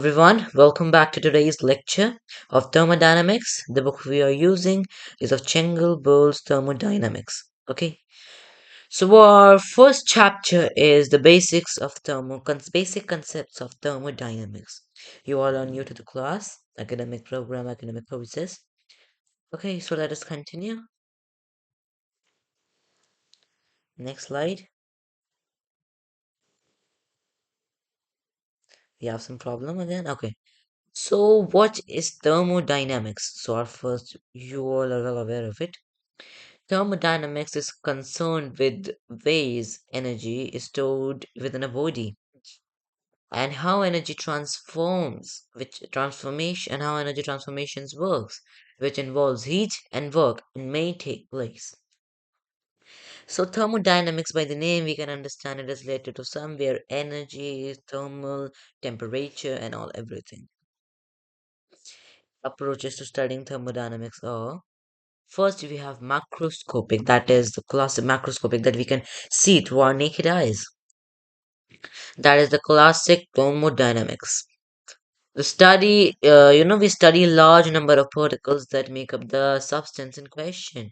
Everyone, welcome back to today's lecture of thermodynamics. The book we are using is of Chengal Bowles Thermodynamics. Okay, so our first chapter is the basics of basic concepts of thermodynamics. You all are new to the class, academic program, academic courses. Okay, so let us continue. Next slide. We have some problem again. Okay. So what is thermodynamics? So our first, you all are well aware of it. Thermodynamics is concerned with ways energy is stored within a body and how energy transforms, which transformation and how energy transformations works, which involves heat and work and may take place. So thermodynamics by the name we can understand it is related to somewhere energy, thermal, temperature and all everything. Approaches to studying thermodynamics are first we have macroscopic, that is the classic macroscopic that we can see through our naked eyes. That is the classic thermodynamics. We study a large number of particles that make up the substance in question,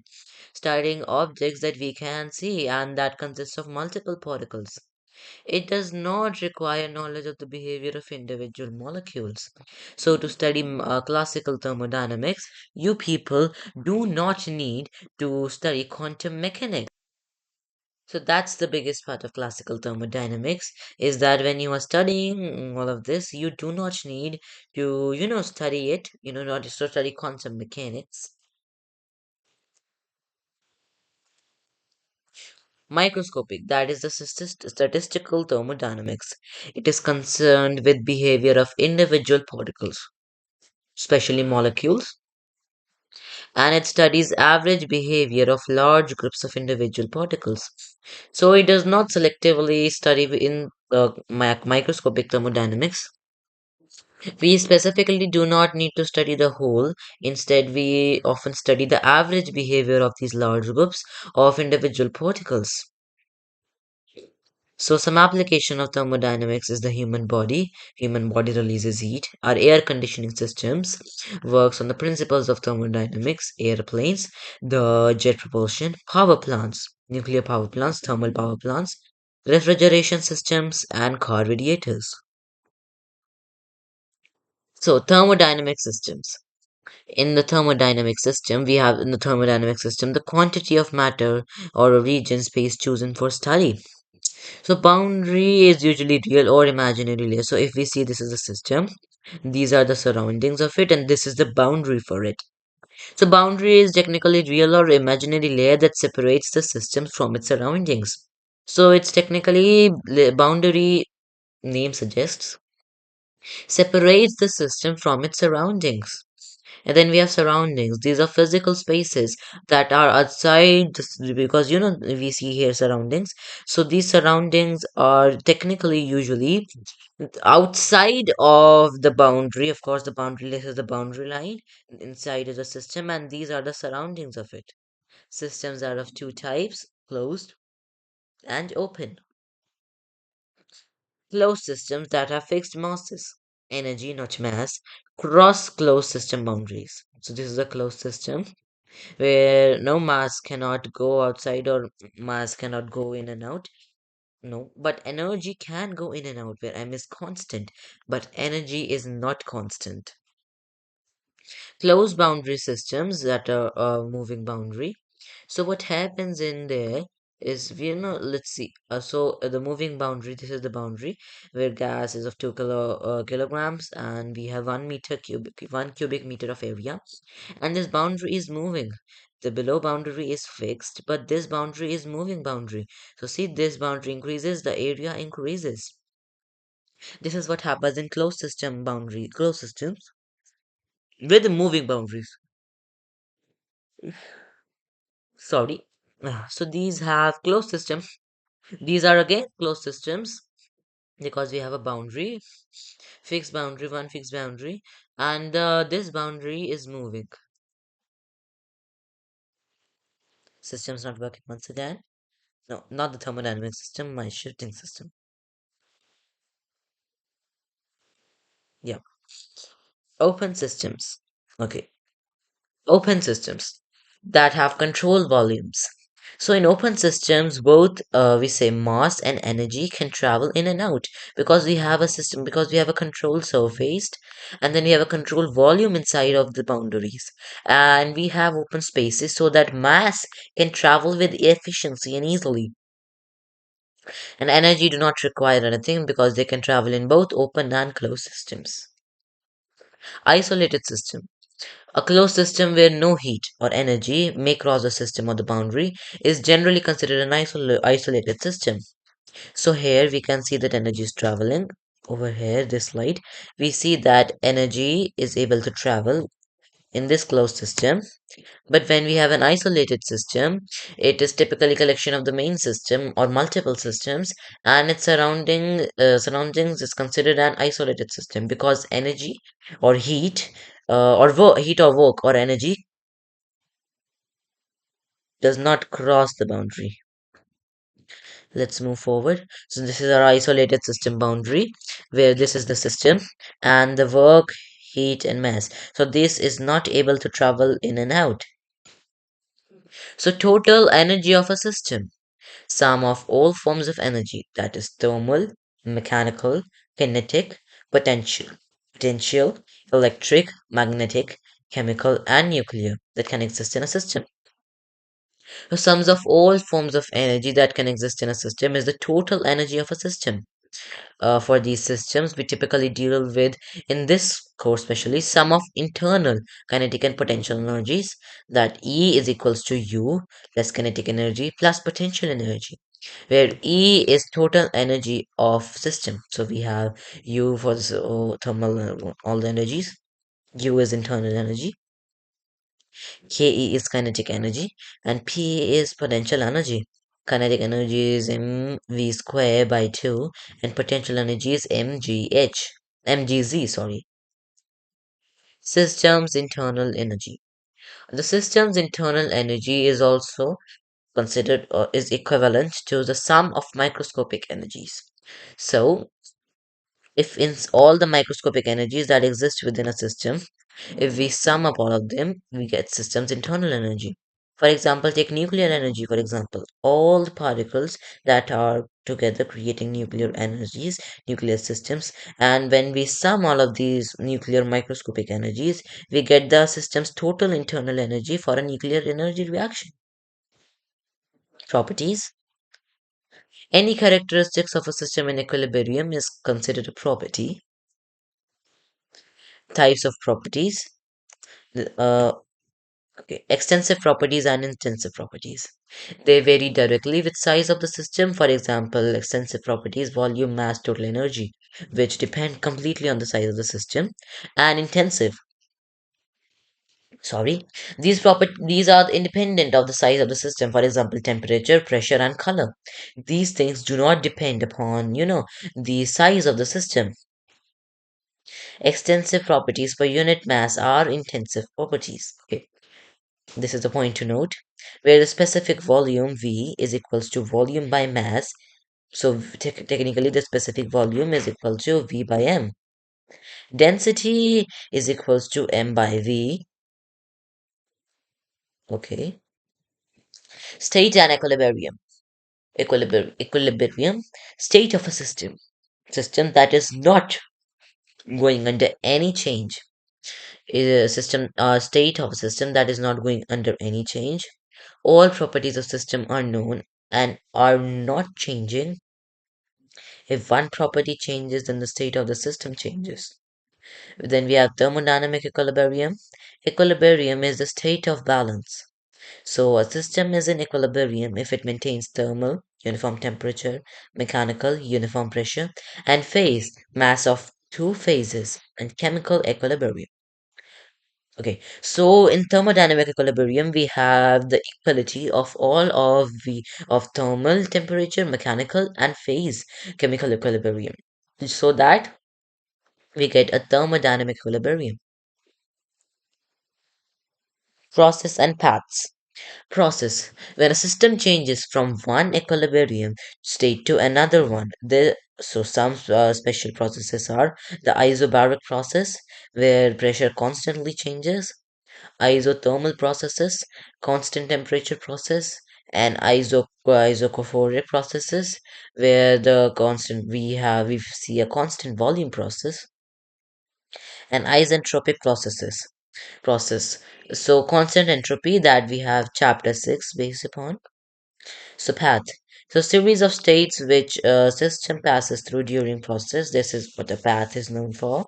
studying objects that we can see and that consists of multiple particles. It does not require knowledge of the behavior of individual molecules. So, to study classical thermodynamics, you people do not need to study quantum mechanics. So that's the biggest part of classical thermodynamics is that when you are studying all of this, you do not need to, study it, not to study quantum mechanics. Microscopic, that is the statistical thermodynamics. It is concerned with behavior of individual particles, especially molecules, and it studies average behavior of large groups of individual particles. So it does not selectively study in microscopic thermodynamics. We specifically do not need to study the whole. Instead, we often study the average behavior of these large groups of individual particles. So, some application of thermodynamics is the human body. Human body releases heat. Our air conditioning systems works on the principles of thermodynamics. Airplanes, the jet propulsion, power plants, nuclear power plants, thermal power plants, refrigeration systems, and car radiators. So, thermodynamic systems. In the thermodynamic system, the quantity of matter or a region space chosen for study. So boundary is usually real or imaginary layer. So if we see this is a system, these are the surroundings of it, and this is the boundary for it. So boundary is technically real or imaginary layer that separates the system from its surroundings. So it's technically boundary name suggests separates the system from its surroundings. And then we have surroundings. These are physical spaces that are outside because we see here surroundings. So these surroundings are technically usually outside of the boundary. Of course, the boundary this is the boundary line. Inside is a system, and these are the surroundings of it. Systems are of two types: closed and open. Closed systems that have fixed masses, energy, not mass, cross closed system boundaries. So this is a closed system where no mass cannot go outside or mass cannot go in and out. No, but energy can go in and out where M is constant, but energy is not constant. Closed boundary systems that are a moving boundary. So what happens in there is let's see. The moving boundary, this is the boundary where gas is of 2 kilograms and we have 1 cubic meter of area, and this boundary is moving. The below boundary is fixed, but this boundary is moving boundary. So see, this boundary increases, the area increases. This is what happens in closed systems with the moving boundaries. Sorry. So these have closed systems. These are again closed systems because we have a boundary, one fixed boundary, and this boundary is moving. System's not working once again. No, not the thermodynamic system, my shifting system. Yeah, open systems. Okay, open systems that have control volumes. So in open systems, both we say mass and energy can travel in and out because we have a system, because we have a control surface, and then we have a control volume inside of the boundaries, and we have open spaces so that mass can travel with efficiency and easily, and energy do not require anything because they can travel in both open and closed systems. Isolated system. A closed system where no heat or energy may cross the system or the boundary is generally considered an isolated system. So here we can see that energy is traveling. Over here, this slide, we see that energy is able to travel in this closed system. But when we have an isolated system, it is typically collection of the main system or multiple systems, and its surroundings is considered an isolated system because energy or heat heat or work or energy does not cross the boundary. Let's move forward. So this is our isolated system boundary where this is the system and the work, heat and mass. So this is not able to travel in and out. So total energy of a system, sum of all forms of energy, that is thermal, mechanical, kinetic, potential, potential, electric, magnetic, chemical and nuclear that can exist in a system. The sums of all forms of energy that can exist in a system is the total energy of a system. For these systems, we typically deal with, in this course especially, sum of internal kinetic and potential energies, that E is equals to U plus kinetic energy plus potential energy, where E is total energy of system. So we have U for the thermal, all the energies, U is internal energy, Ke is kinetic energy, and Pa is potential energy. Kinetic energy is mv square by 2, and potential energy is mgz, sorry. System's internal energy. The system's internal energy is also considered is equivalent to the sum of microscopic energies. So, if in all the microscopic energies that exist within a system, if we sum up all of them, we get system's internal energy. For example, take nuclear energy, for example. All the particles that are together creating nuclear energies, nuclear systems, and when we sum all of these nuclear microscopic energies, we get the system's total internal energy for a nuclear energy reaction. Properties. Any characteristics of a system in equilibrium is considered a property. Types of properties. Uh, Okay, extensive properties and intensive properties. They vary directly with size of the system. For example, extensive properties, volume, mass, total energy, which depend completely on the size of the system. And intensive, sorry, these are independent of the size of the system. For example, temperature, pressure, and color. These things do not depend upon, the size of the system. Extensive properties per unit mass are intensive properties. Okay. This is the point to note, where the specific volume V is equals to volume by mass. So technically the specific volume is equal to V by M. Density is equals to M by V. Okay. State and equilibrium. Equilibrium, state of a system. System that is not going under any change. Is a system state of a system that is not going under any change. All properties of system are known and are not changing. If one property changes, then the state of the system changes. Then we have thermodynamic equilibrium. Equilibrium is the state of balance. So a system is in equilibrium if it maintains thermal, uniform temperature, mechanical, uniform pressure, and phase, mass of two phases, and chemical equilibrium. Okay, so in thermodynamic equilibrium, we have the equality of all of thermal, temperature, mechanical, and phase chemical equilibrium, so that we get a thermodynamic equilibrium. Process and paths. Process. When a system changes from one equilibrium state to another one, So some special processes are the isobaric process, where pressure constantly changes, isothermal processes, constant temperature process, and isochoric processes, where the constant we see a constant volume process, and isentropic process. So constant entropy that we have chapter 6 based upon. So path. So series of states which a system passes through during process. This is what a path is known for.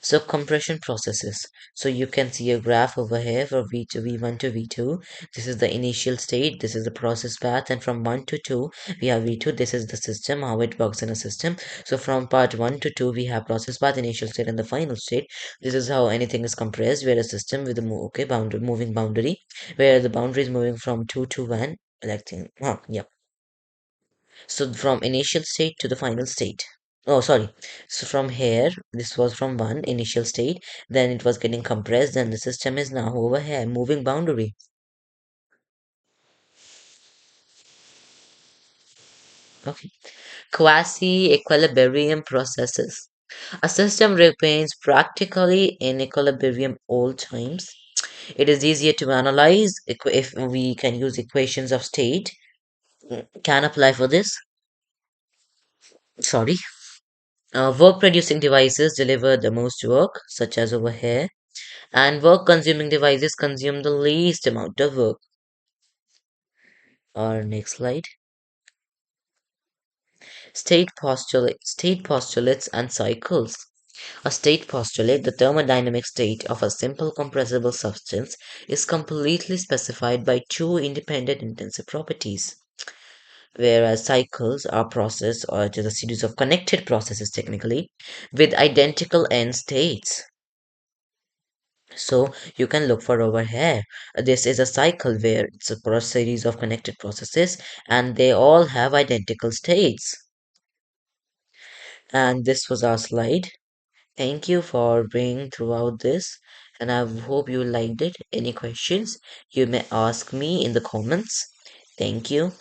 So compression processes. So you can see a graph over here for V2, V1 to V2. This is the initial state. This is the process path. And from 1 to 2, we have V2. This is the system, how it works in a system. So from part 1 to 2, we have process path, initial state, and the final state. This is how anything is compressed. Where a system with a moving boundary, where the boundary is moving from 2 to 1. Like thing. Yeah. So from initial state to the final state. Oh, sorry. So from here, this was from one initial state, then it was getting compressed, and the system is now over here, moving boundary. Okay. Quasi-equilibrium processes. A system remains practically in equilibrium all times. It is easier to analyze if we can use equations of state. Can apply for this. Sorry. Work producing devices deliver the most work, such as over here, and work consuming devices consume the least amount of work. Our next slide. State postulates and cycles. A state postulate, the thermodynamic state of a simple compressible substance, is completely specified by two independent intensive properties, whereas cycles are process or it is a series of connected processes technically with identical end states. So you can look for over here. This is a cycle where it's a series of connected processes and they all have identical states. And this was our slide. Thank you for being throughout this, and I hope you liked it. Any questions, you may ask me in the comments. Thank you.